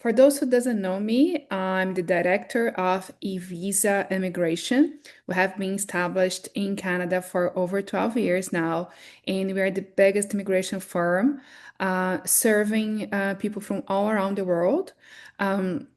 For those who doesn't know me, I'm the director of eVisa Immigration. We have been established in Canada for over 12 years now, and we are the biggest immigration firm serving people from all around the world. Um,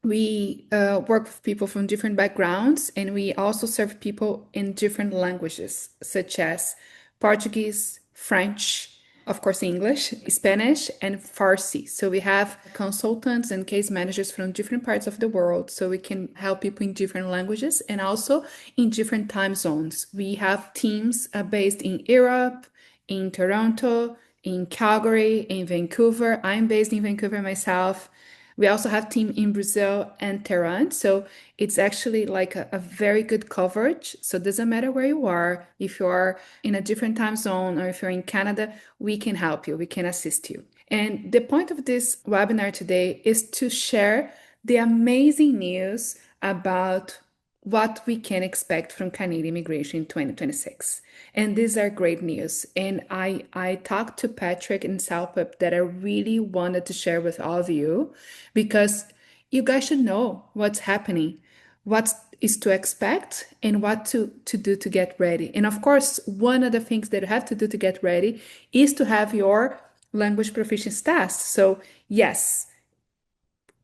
we work with people from different backgrounds, and we also serve people in different languages, such as Portuguese, French, of course, English, Spanish, and Farsi. So we have consultants and case managers from different parts of the world, so we can help people in different languages and also in different time zones. We have teams based in Europe, in Toronto, in Calgary, in Vancouver. I'm based in Vancouver myself. We also have team in Brazil and Tehran. So it's actually like a very good coverage. So it doesn't matter where you are, if you are in a different time zone or if you're in Canada, we can help you, we can assist you. And the point of this webinar today is to share the amazing news about what we can expect from Canadian immigration in 2026. And these are great news. And I talked to Patrick and Salpip that I really wanted to share with all of you because you guys should know what's happening, what is to expect, and what to do to get ready. And of course, one of the things that you have to do to get ready is to have your language proficiency test. So, yes,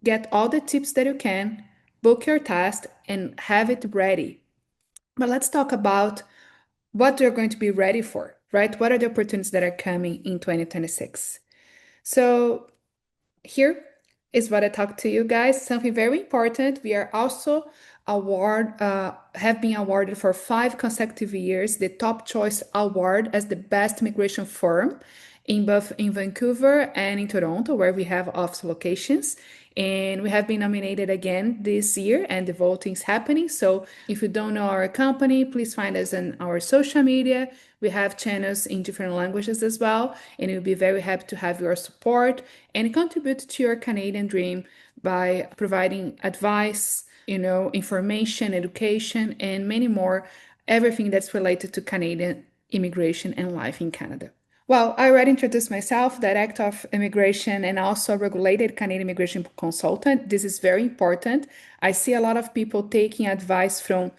get all the tips that you can, book your test, and have it ready. But let's talk about what you're going to be ready for, right? What are the opportunities that are coming in 2026? So, here is what I talked to you guys. Something very important. We are also have been awarded for 5 consecutive years the Top Choice Award as the best immigration firm in both in Vancouver and in Toronto, where we have office locations. And we have been nominated again this year, and the voting is happening. So if you don't know our company, please find us on our social media. We have channels in different languages as well, and we'll be very happy to have your support and contribute to your Canadian dream by providing advice, information, education, and many more, everything that's related to Canadian immigration and life in Canada. Well, I already introduced myself, Director of Immigration and also a regulated Canadian immigration consultant. This is very important. I see a lot of people taking advice from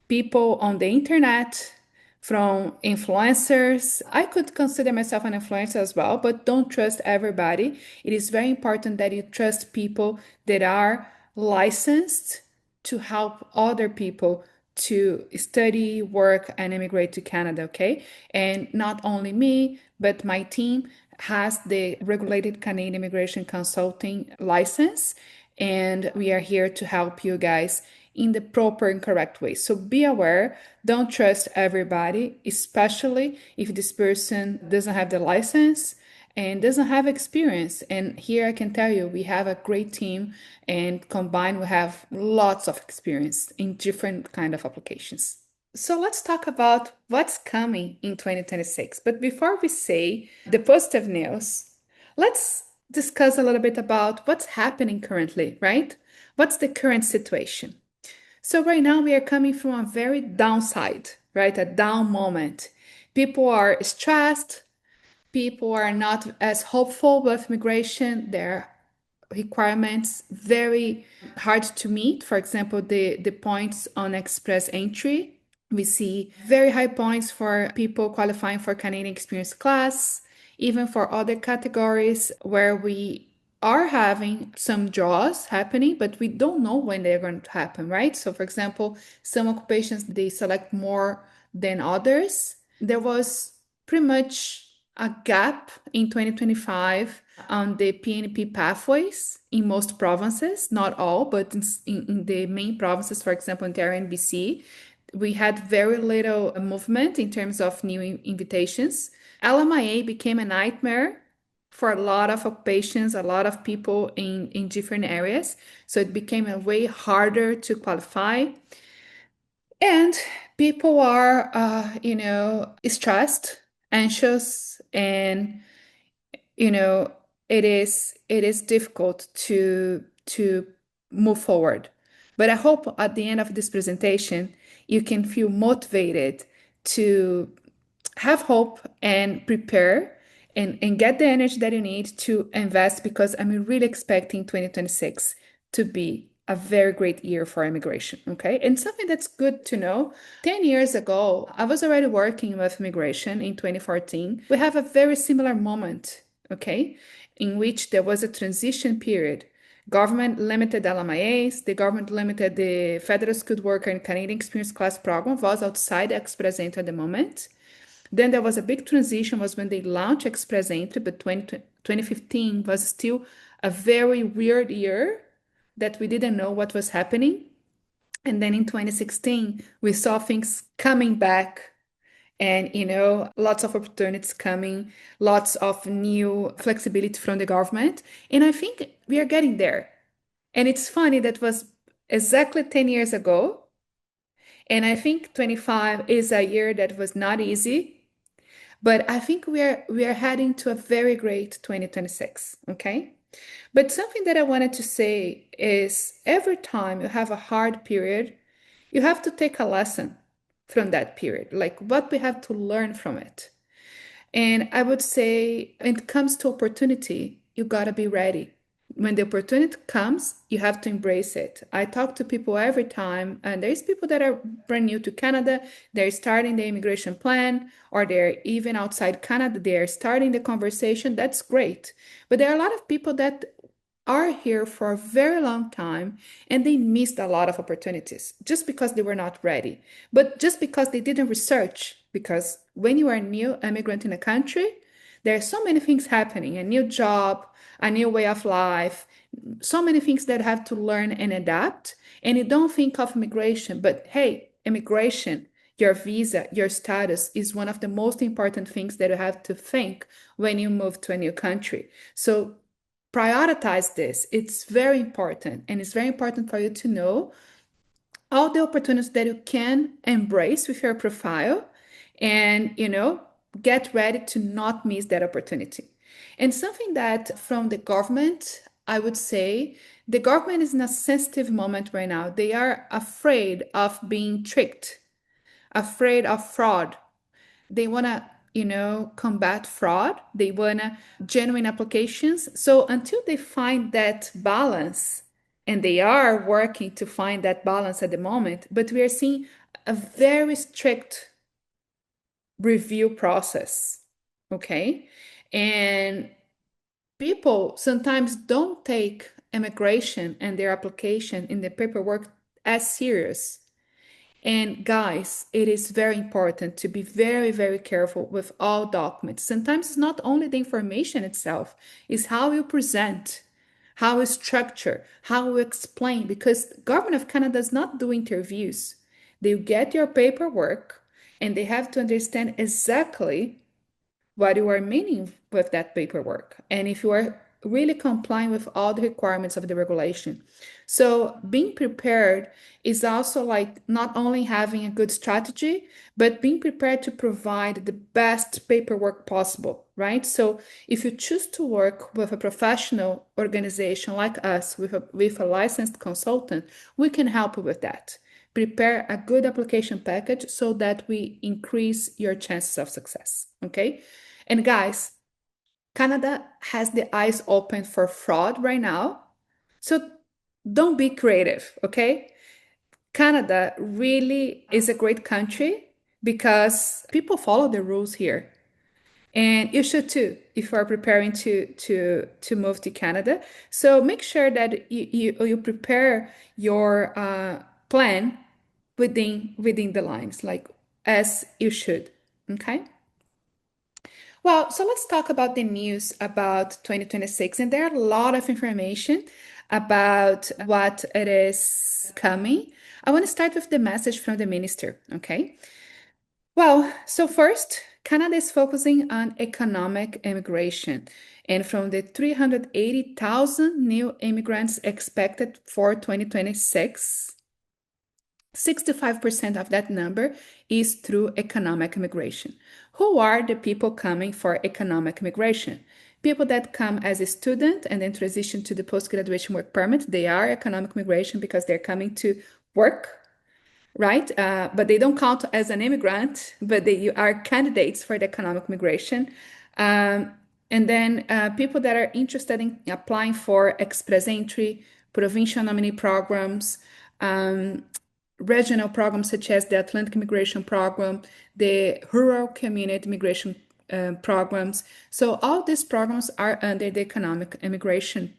people on the internet, from influencers. I could consider myself an influencer as well, but don't trust everybody. It is very important that you trust people that are licensed to help other people to study, work, and immigrate to Canada, okay? And not only me, but my team has the regulated Canadian immigration consulting license, and we are here to help you guys in the proper and correct way. So be aware, don't trust everybody, especially if this person doesn't have the license and doesn't have experience. And here I can tell you, we have a great team, and combined, we have lots of experience in different kind of applications. So let's talk about what's coming in 2026. But before we say the positive news, let's discuss a little bit about what's happening currently, right? What's the current situation? So right now we are coming from a very downside, right? A down moment. People are stressed. People are not as hopeful with migration. Their requirements very hard to meet. For example, the points on express entry. We see very high points for people qualifying for Canadian Experience Class, even for other categories where we are having some draws happening, but we don't know when they're going to happen, right? So, for example, some occupations they select more than others. There was pretty much a gap in 2025 on the PNP pathways in most provinces, not all, but in the main provinces, for example, Ontario and BC, we had very little movement in terms of new invitations. LMIA became a nightmare for a lot of occupations, a lot of people in different areas. So it became a way harder to qualify. And people are, stressed, anxious, and you know, it is difficult to move forward. But I hope at the end of this presentation, you can feel motivated to have hope and prepare and get the energy that you need to invest because I'm really expecting 2026 to be a very great year for immigration. Okay. And something that's good to know 10 years ago, I was already working with immigration in 2014. We have a very similar moment, okay, in which there was a transition period. Government limited LMIAs, the government limited the Federal Skilled Worker and Canadian Experience Class program, was outside Express Entry at the moment. Then there was a big transition, was when they launched Express Entry, but 2015 was still a very weird year that we didn't know what was happening. And then in 2016, we saw things coming back and, lots of opportunities coming, lots of new flexibility from the government. And I think we are getting there. And it's funny, that was exactly 10 years ago. And I think 25 is a year that was not easy, but I think we are heading to a very great 2026, okay? But something that I wanted to say is every time you have a hard period, you have to take a lesson from that period, like what we have to learn from it. And I would say when it comes to opportunity, you got to be ready. When the opportunity comes, you have to embrace it. I talk to people every time, and there's people that are brand new to Canada, they're starting the immigration plan, or they're even outside Canada, they're starting the conversation. That's great. But there are a lot of people that are here for a very long time and they missed a lot of opportunities just because they were not ready, but just because they didn't research. Because when you are a new immigrant in a country, there are so many things happening, a new job, a new way of life, so many things that have to learn and adapt. And you don't think of immigration, but hey, immigration, your visa, your status is one of the most important things that you have to think when you move to a new country. So prioritize this. It's very important. And it's very important for you to know all the opportunities that you can embrace with your profile and, get ready to not miss that opportunity. And something that from the government, I would say the government is in a sensitive moment right now. They are afraid of being tricked, afraid of fraud. They want to, combat fraud. They want to genuine applications. So until they find that balance, and they are working to find that balance at the moment, but we are seeing a very strict review process. Okay. And people sometimes don't take immigration and their application in the paperwork as serious. And guys, it is very important to be very, very careful with all documents. Sometimes it's not only the information itself, it's how you present, how you structure, how you explain, because the government of Canada does not do interviews. They get your paperwork and they have to understand exactly what you are meaning with that paperwork and if you are really complying with all the requirements of the regulation. So being prepared is also like not only having a good strategy, but being prepared to provide the best paperwork possible, right? So if you choose to work with a professional organization like us, with a licensed consultant, we can help you with that. Prepare a good application package so that we increase your chances of success, okay? And guys, Canada has the eyes open for fraud right now. So don't be creative, okay? Canada really is a great country because people follow the rules here. And you should too if you are preparing to move to Canada. So make sure that you prepare your plan within the lines, like as you should. Okay. Well, so let's talk about the news about 2026. And there are a lot of information about what it is coming. I want to start with the message from the minister, okay? Well, so first, Canada is focusing on economic immigration. And from the 380,000 new immigrants expected for 2026, 65% of that number is through economic immigration. Who are the people coming for economic immigration? People that come as a student and then transition to the post-graduation work permit, they are economic immigration because they're coming to work, right? But they don't count as an immigrant, but they are candidates for the economic migration. And then people that are interested in applying for express entry, provincial nominee programs, um, regional programs such as the Atlantic Immigration Program, the Rural Community Immigration programs. So all these programs are under the economic immigration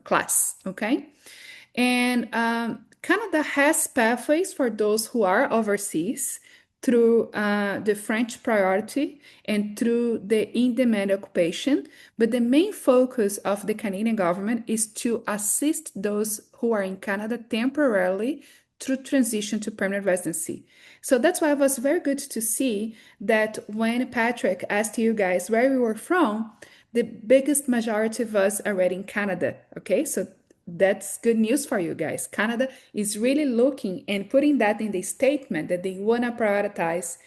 class, okay? And Canada has pathways for those who are overseas through the French priority and through the in-demand occupation. But the main focus of the Canadian government is to assist those who are in Canada temporarily through transition to permanent residency. So that's why it was very good to see that when Patrick asked you guys where we were from, the biggest majority of us are already in Canada. Okay, so that's good news for you guys. Canada is really looking and putting that in the statement that they want to prioritize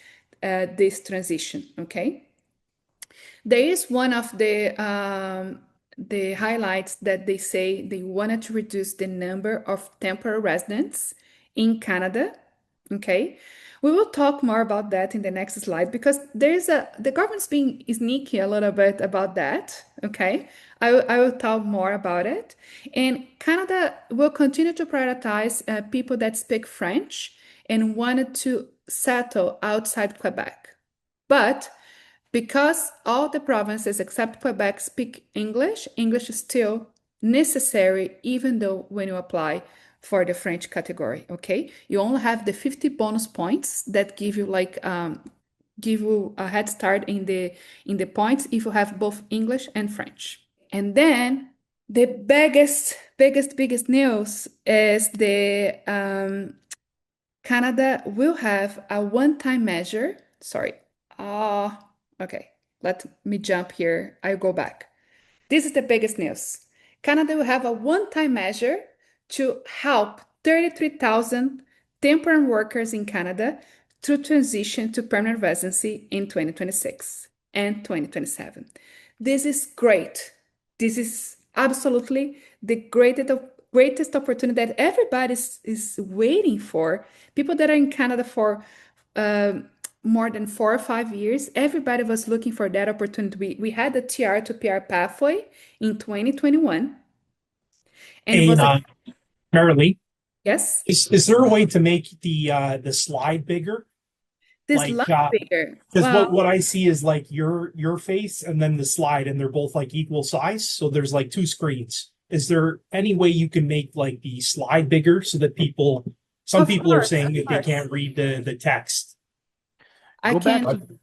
this transition. Okay. There is one of the highlights that they say they wanted to reduce the number of temporary residents in Canada. Okay. We will talk more about that in the next slide because the government's being sneaky a little bit about that. Okay. I will talk more about it. And Canada will continue to prioritize people that speak French and wanted to settle outside Quebec. But because all the provinces except Quebec speak English, English is still necessary, even though when you apply for the French category, okay? You only have the 50 bonus points that give you give you a head start in the points if you have both English and French. And then the biggest news is the Canada will have a one-time measure. Sorry. Okay. Let me jump here. I'll go back. This is the biggest news. Canada will have a one-time measure to help 33,000 temporary workers in Canada to transition to permanent residency in 2026 and 2027. This is great. This is absolutely the greatest opportunity that everybody is waiting for. People that are in Canada for more than 4 or 5 years, everybody was looking for that opportunity. We had the TR to PR pathway in 2021, and it Hey, was a Marilee, yes, is there a way to make the slide bigger? this Like, lot bigger. because Well, what I see is like your face and then the slide, and they're both like equal size. So there's like two screens. Is there any way you can make like the slide bigger so that some people are saying of that they course, can't read the text? I Go back can. to But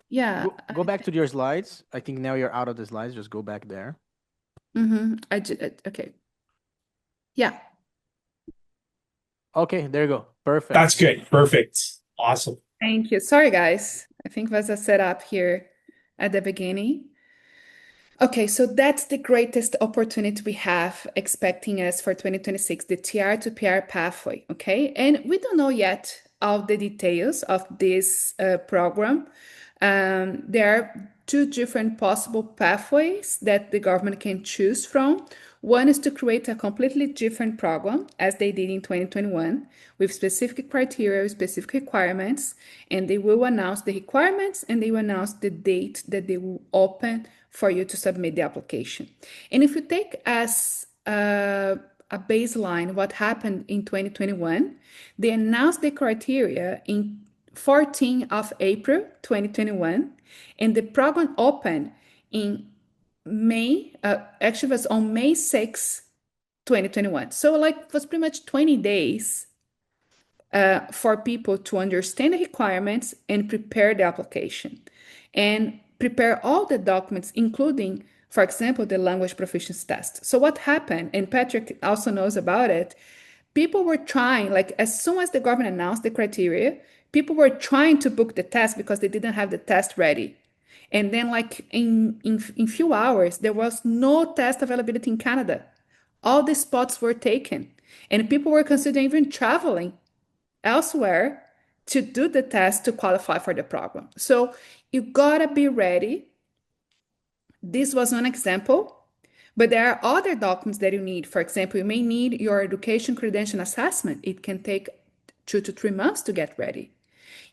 Yeah, go back to your slides. I think now you're out of the slides. Just go back there. okay. Yeah. Okay, there you go. Perfect. That's good. Perfect. Awesome. Thank you. Sorry, guys. I think was a setup here at the beginning. Okay, so that's the greatest opportunity we have expecting us for 2026, the TR to PR pathway. Okay, and we don't know yet all the details of this program. There are two different possible pathways that the government can choose from. One is to create a completely different program, as they did in 2021, with specific criteria, specific requirements, and they will announce the requirements and they will announce the date that they will open for you to submit the application. And if you take as a baseline what happened in 2021, they announced the criteria in 14th of April 2021, and the program opened in May, actually was on May 6, 2021. So like it was pretty much 20 days for people to understand the requirements and prepare the application and prepare all the documents, including, for example, the language proficiency test. So what happened, and Patrick also knows about it, people were trying, like as soon as the government announced the criteria, people were trying to book the test because they didn't have the test ready. And then like in few hours, there was no test availability in Canada. All the spots were taken. And people were considering even traveling elsewhere to do the test to qualify for the program. So you gotta be ready. This was one example, but there are other documents that you need. For example, you may need your education credential assessment. It can take 2 to 3 months to get ready.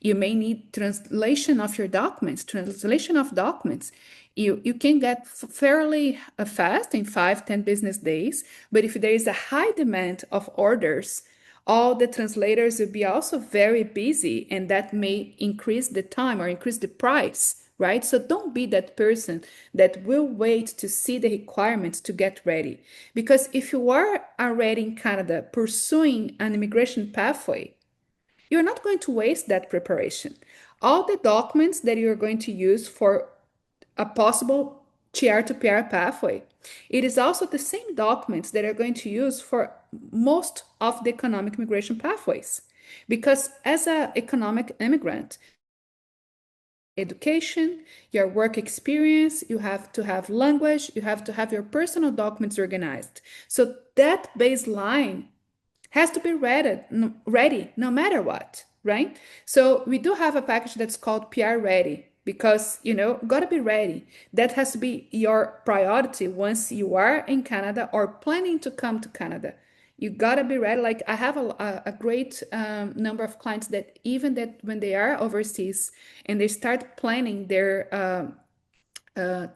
You may need translation of your documents, translation of documents. You can get fairly fast in 5, 10 business days, but if there is a high demand of orders, all the translators will be also very busy, and that may increase the time or increase the price, right? So don't be that person that will wait to see the requirements to get ready. Because if you are already in Canada pursuing an immigration pathway, you're not going to waste that preparation. All the documents that you're going to use for a possible TR to PR pathway, it is also the same documents that are going to use for most of the economic migration pathways. Because as an economic immigrant, education, your work experience, you have to have language, you have to have your personal documents organized. So that baseline has to be ready no matter what, right? So we do have a package that's called PR Ready because, gotta be ready. That has to be your priority once you are in Canada or planning to come to Canada. You gotta be ready. Like I have a great number of clients that even that when they are overseas and they start planning their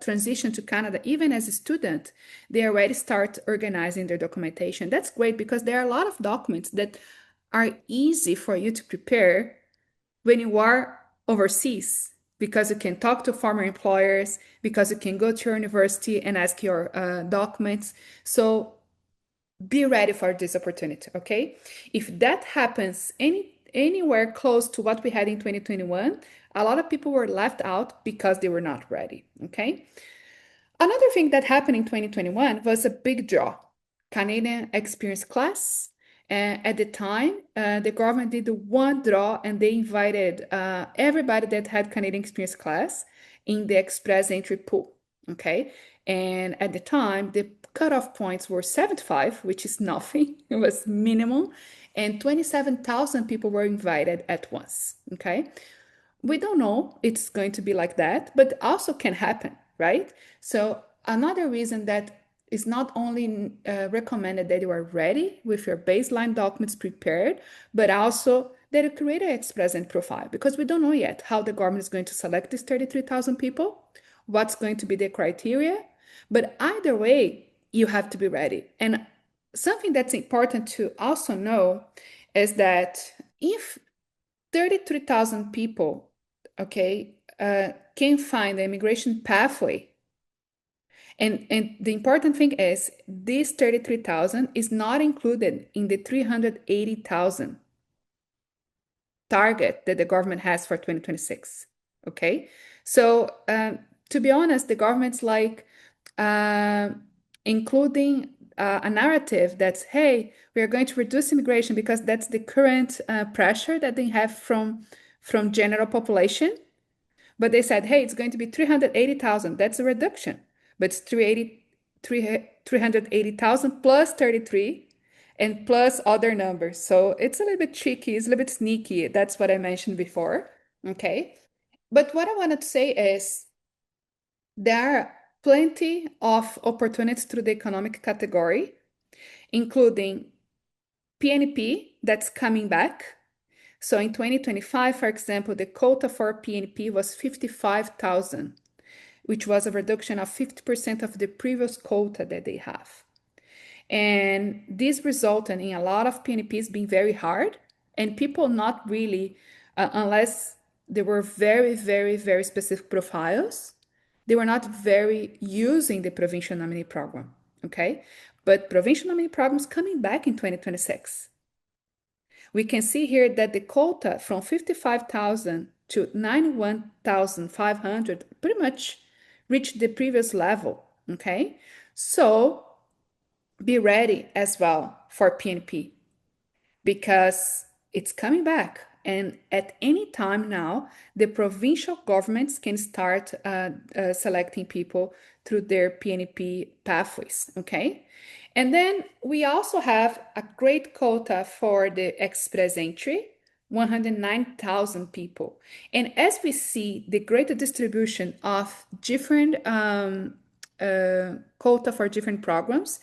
transition to Canada, even as a student, they already start organizing their documentation. That's great because there are a lot of documents that are easy for you to prepare when you are overseas because you can talk to former employers, because you can go to your university and ask your documents. So be ready for this opportunity, okay? If that happens anywhere close to what we had in 2021, a lot of people were left out because they were not ready, okay? Another thing that happened in 2021 was a big draw, Canadian Experience Class. At the time, the government did one draw and they invited everybody that had Canadian Experience Class in the Express Entry pool, okay? And at the time, the cutoff points were 75, which is nothing. It was minimum. And 27,000 people were invited at once, okay? We don't know it's going to be like that, but also can happen, right? So another reason that is not only recommended that you are ready with your baseline documents prepared, but also that you create an Express Entry profile because we don't know yet how the government is going to select these 33,000 people, what's going to be the criteria. But either way, you have to be ready. And something that's important to also know is that if 33,000 people, okay, can find the immigration pathway. And the important thing is this 33,000 is not included in the 380,000 target that the government has for 2026, okay? So to be honest, the government's like including a narrative that's, hey, we are going to reduce immigration because that's the current pressure that they have from general population. But they said, hey, it's going to be 380,000. That's a reduction. But it's 380,000 plus 33 and plus other numbers. So it's a little bit tricky. It's a little bit sneaky. That's what I mentioned before. Okay. But what I wanted to say is there are plenty of opportunities through the economic category, including PNP that's coming back. So in 2025, for example, the quota for PNP was 55,000, which was a reduction of 50% of the previous quota that they have. And this resulted in a lot of PNPs being very hard and people not really, unless they were very, very, very specific profiles, they were not very using the provincial nominee program, okay? But provincial nominee programs coming back in 2026. We can see here that the quota from 55,000 to 91,500 pretty much reached the previous level, okay? So be ready as well for PNP because it's coming back. And at any time now, the provincial governments can start selecting people through their PNP pathways, okay? And then we also have a great quota for the Express Entry, 109,000 people. And as we see the greater distribution of different quota for different programs,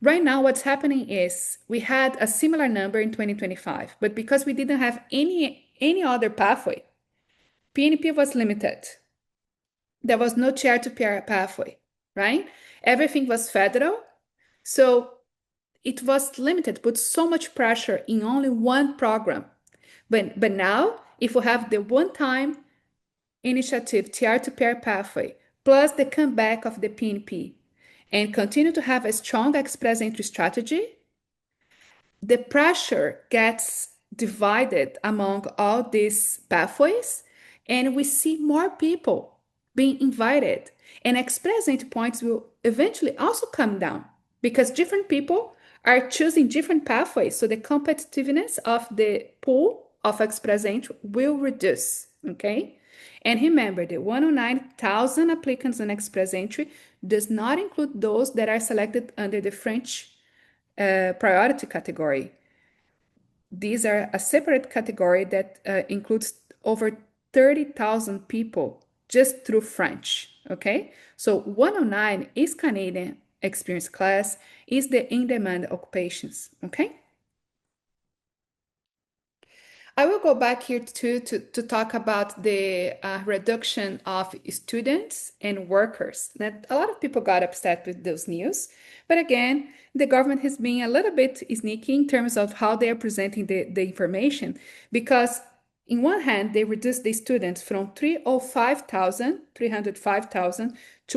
right now what's happening is we had a similar number in 2025, but because we didn't have any other pathway, PNP was limited. there was no peer-to-peer pathway, right? Everything was federal. So it was limited, put so much pressure in only one program. But now, if we have the one-time initiative, peer-to-peer pathway, plus the comeback of the PNP, and continue to have a strong express entry strategy, the pressure gets divided among all these pathways, and we see more people being invited. And express entry points will eventually also come down because different people are choosing different pathways. So the competitiveness of the pool of express entry will reduce. Okay. And remember, the 109,000 applicants on express entry does not include those that are selected under the French priority category. These are a separate category that includes over 30,000 people just through French. Okay, so 109 is Canadian experience class, is the in-demand occupations. Okay. I will go back here to talk about the reduction of students and workers. That a lot of people got upset with those news, but again, the government has been a little bit sneaky in terms of how they are presenting the information, because in one hand, they reduced the students from 305,000 to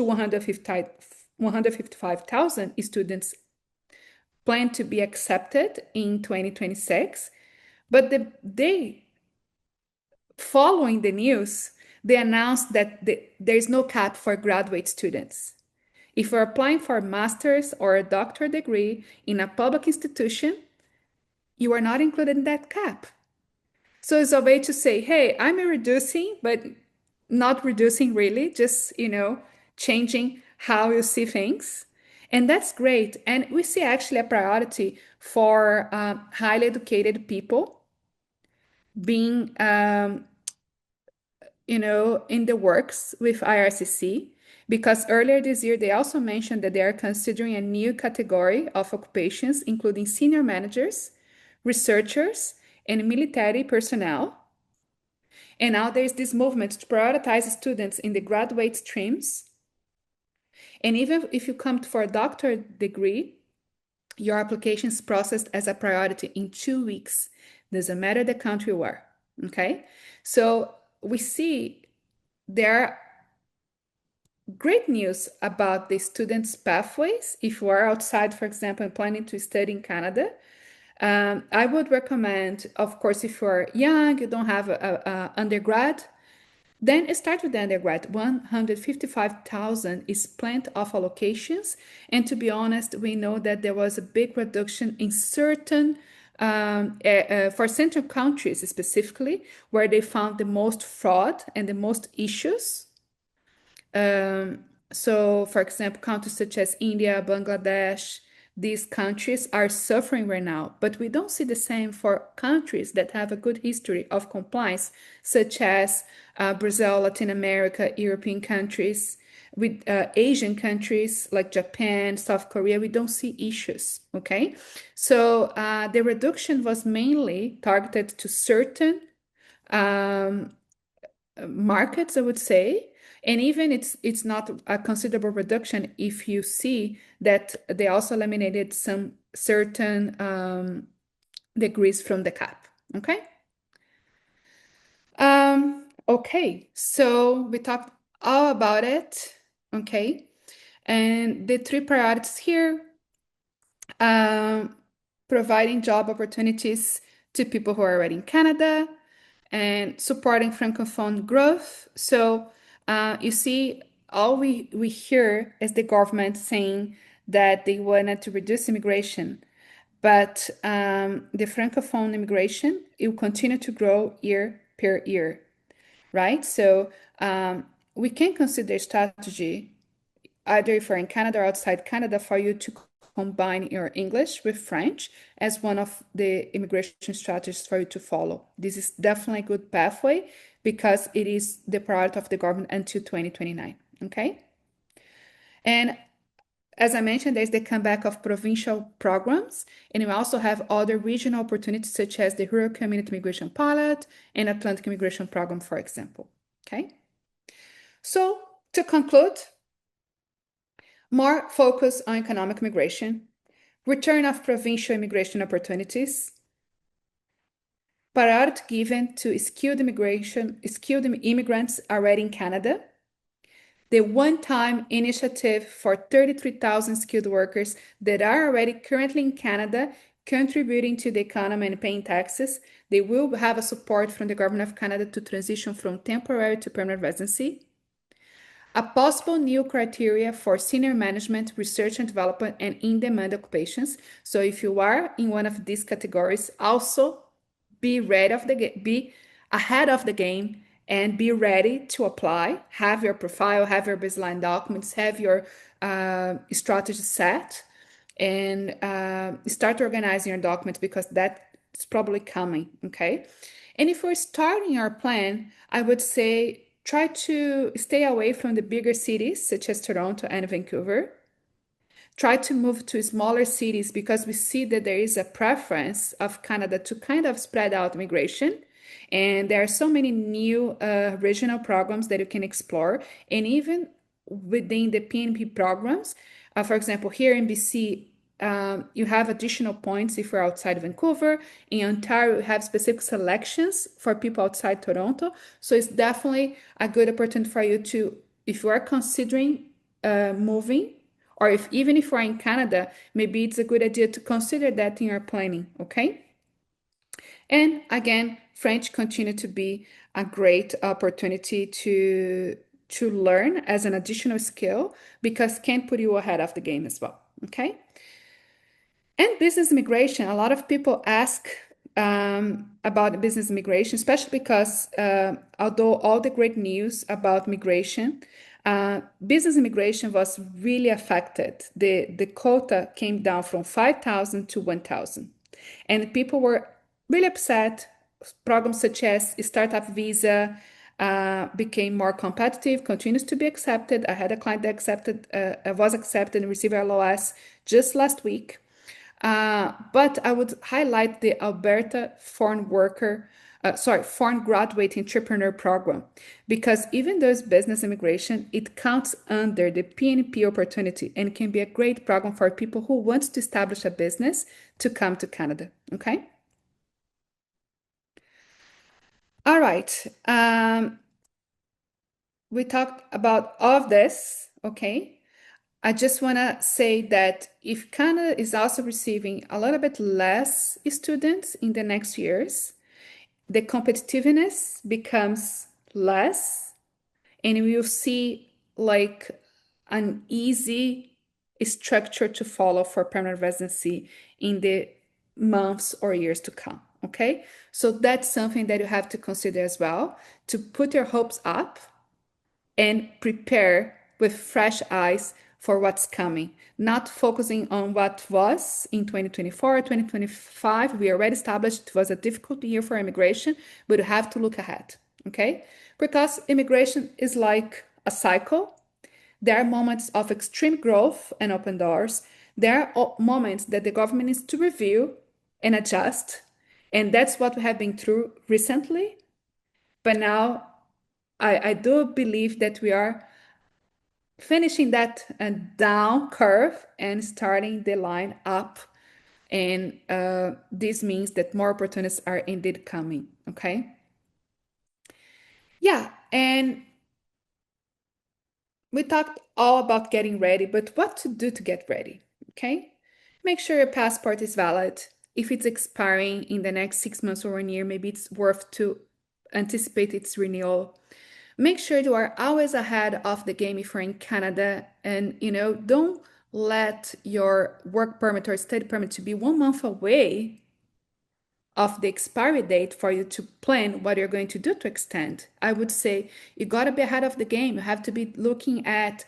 155,000 students planned to be accepted in 2026. But following the news, they announced that there is no cap for graduate students. If you're applying for a master's or a doctorate degree in a public institution, you are not included in that cap. So it's a way to say, hey, I'm reducing, but not reducing really, just, changing how you see things. And that's great. And we see actually a priority for highly educated people being in the works with IRCC, because earlier this year they also mentioned that they are considering a new category of occupations, including senior managers, researchers, and military personnel. And now there's this movement to prioritize students in the graduate streams. And even if you come for a doctorate degree, your application is processed as a priority in 2 weeks. Doesn't matter the country you are. Okay, so we see there are great news about the students' pathways. If you are outside, for example, and planning to study in Canada, I would recommend, of course, if you're young, you don't have a undergrad, then start with the undergrad. 155,000 is plenty of allocations. And to be honest, we know that there was a big reduction in certain, for central countries specifically, where they found the most fraud and the most issues. So, for example, countries such as India, Bangladesh, these countries are suffering right now, but we don't see the same for countries that have a good history of compliance, such as Brazil, Latin America, European countries. With Asian countries like Japan, South Korea, we don't see issues, okay? So the reduction was mainly targeted to certain markets, I would say. And even it's not a considerable reduction if you see that they also eliminated some certain degrees from the cap. Okay. Okay, so we talked all about it. Okay, and the 3 priorities here: providing job opportunities to people who are already in Canada, and supporting Francophone growth. So you see, all we hear is the government saying that they wanted to reduce immigration, but the Francophone immigration, it will continue to grow year per year, right? So we can consider strategy, either if you're in Canada or outside Canada, for you to combine your English with French as one of the immigration strategies for you to follow. This is definitely a good pathway because it is the priority of the government until 2029, okay? And as I mentioned, there's the comeback of provincial programs, and we also have other regional opportunities such as the Rural Community Migration Pilot and Atlantic Immigration Program, for example, okay? So To conclude, more focus on economic migration, return of provincial immigration opportunities, priority given to skilled immigrants already in Canada, the one-time initiative for 33,000 skilled workers that are already currently in Canada contributing to the economy and paying taxes. They will have a support from the government of Canada to transition from temporary to permanent residency. A possible new criteria for senior management, research and development, and in-demand occupations. So if you are in one of these categories, also be ahead of the game and be ready to apply. Have your profile, have your baseline documents, have your strategy set, and start organizing your documents because that is probably coming. Okay. And if we're starting our plan, I would say try to stay away from the bigger cities such as Toronto and Vancouver. Try to move to smaller cities because we see that there is a preference of Canada to kind of spread out migration. And there are so many new regional programs that you can explore. And even within the PNP programs, for example, here in BC, you have additional points if you're outside Vancouver. In Ontario, you have specific selections for people outside Toronto. So it's definitely a good opportunity for you to, if you are considering moving, or even if you're in Canada, maybe it's a good idea to consider that in your planning, okay? And again, French continue to be a great opportunity to learn as an additional skill because can put you ahead of the game as well, okay? And business immigration, a lot of people ask about business immigration, especially because although all the great news about migration, business immigration was really affected. The quota came down from 5,000 to 1,000. And people were really upset. Programs such as Startup Visa became more competitive, continues to be accepted. I had a client that was accepted and received LOS just last week. But I would highlight the Alberta Foreign Graduate Entrepreneur Program, because even though it's business immigration, it counts under the PNP opportunity and can be a great program for people who want to establish a business to come to Canada, okay? All right. We talked about all of this, okay? I just want to say that if Canada is also receiving a little bit less students in the next years, the competitiveness becomes less, and we will see like an easy structure to follow for permanent residency in the months or years to come. Okay, so that's something that you have to consider as well, to put your hopes up and prepare with fresh eyes for what's coming, not focusing on what was in 2024, 2025. We already established it was a difficult year for immigration, but you have to look ahead, okay? Because immigration is like a cycle. There are moments of extreme growth and open doors. There are moments that the government needs to review and adjust. And that's what we have been through recently. But now I do believe that we are finishing that down curve and starting the line up. And this means that more opportunities are indeed coming, okay? Yeah, and we talked all about getting ready, but what to do to get ready, okay? Make sure your passport is valid. If it's expiring in the next 6 months or 1 year, maybe it's worth to anticipate its renewal. Make sure you are always ahead of the game if you're in Canada, and don't let your work permit or study permit to be 1 month away of the expiry date for you to plan what you're going to do to extend. I would say you got to be ahead of the game. You have to be looking at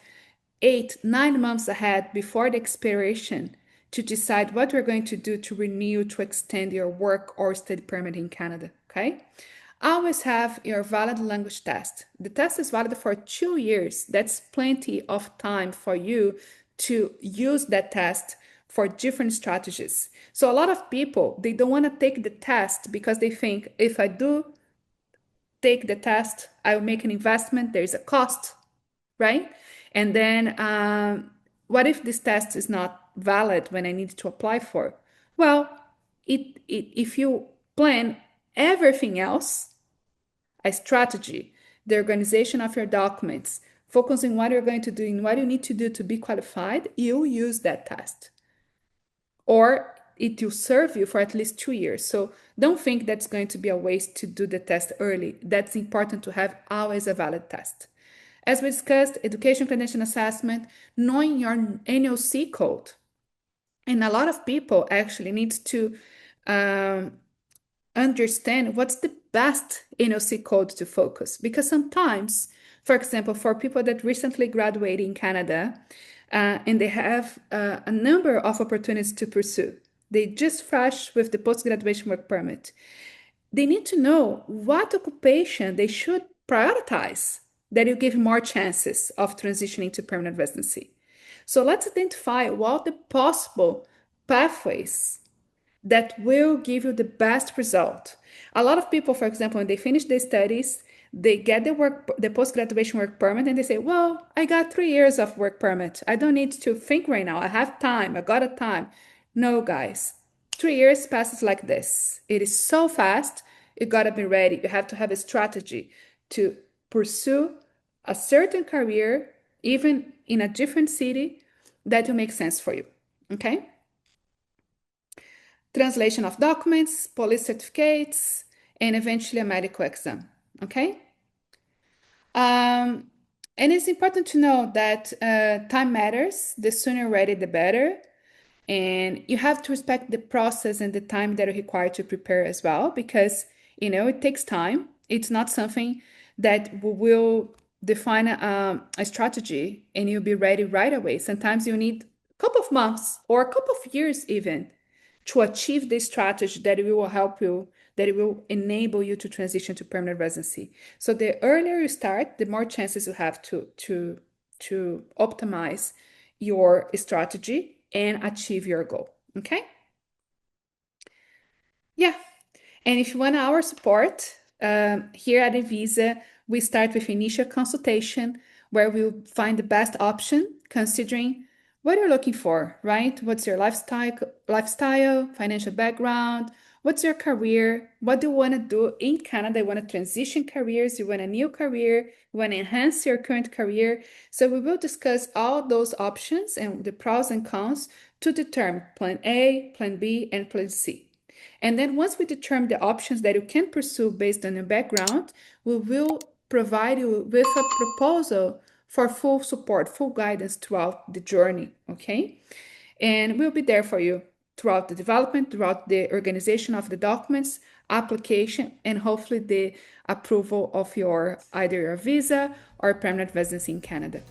8-9 months ahead before the expiration to decide what you're going to do to renew, to extend your work or study permit in Canada, okay? Always have your valid language test. The test is valid for 2 years. That's plenty of time for you to use that test for different strategies. So a lot of people, they don't want to take the test because they think if I do take the test, I will make an investment, there is a cost, right? And then what if this test is not valid when I need to apply for? Well, if you plan everything else, a strategy, the organization of your documents, focus on what you're going to do and what you need to do to be qualified, you'll use that test. Or it will serve you for at least 2 years. So don't think that's going to be a waste to do the test early. That's important to have always a valid test. As we discussed, education credential assessment, knowing your NOC code. And a lot of people actually need to understand what's the best NOC code to focus. Because sometimes, for example, for people that recently graduated in Canada, and they have a number of opportunities to pursue. They just fresh with the post-graduation work permit. They need to know what occupation they should prioritize that will give more chances of transitioning to permanent residency. So let's identify what the possible pathways that will give you the best result. A lot of people, for example, when they finish their studies, they get the post-graduation work permit and they say, well, I got 3 years of work permit. I don't need to think right now. I have time. I got a time. No, guys, 3 years passes like this. It is so fast. You got to be ready. You have to have a strategy to pursue a certain career, even in a different city, that will make sense for you. Okay? Translation of documents, police certificates, and eventually a medical exam. Okay? And it's important to know that time matters. The sooner you're ready, the better. And you have to respect the process and the time that are required to prepare as well, because, it takes time. It's not something that will define a strategy and you'll be ready right away. Sometimes you need a couple of months or a couple of years even to achieve the strategy that will help you, that it will enable you to transition to permanent residency. So the earlier you start, the more chances you have to optimize your strategy and achieve your goal. Okay? Yeah. And if you want our support, here at Evisa, we start with initial consultation where we'll find the best option considering what you're looking for, right? What's your lifestyle, financial background, what's your career, what do you want to do in Canada? You want to transition careers, you want a new career, you want to enhance your current career. So we will discuss all those options and the pros and cons to determine plan A, plan B, and plan C. And then once we determine the options that you can pursue based on your background, we will provide you with a proposal for full support, full guidance throughout the journey, okay? And we'll be there for you throughout the development, throughout the organization of the documents, application, and hopefully the approval of either your visa or permanent residency in Canada.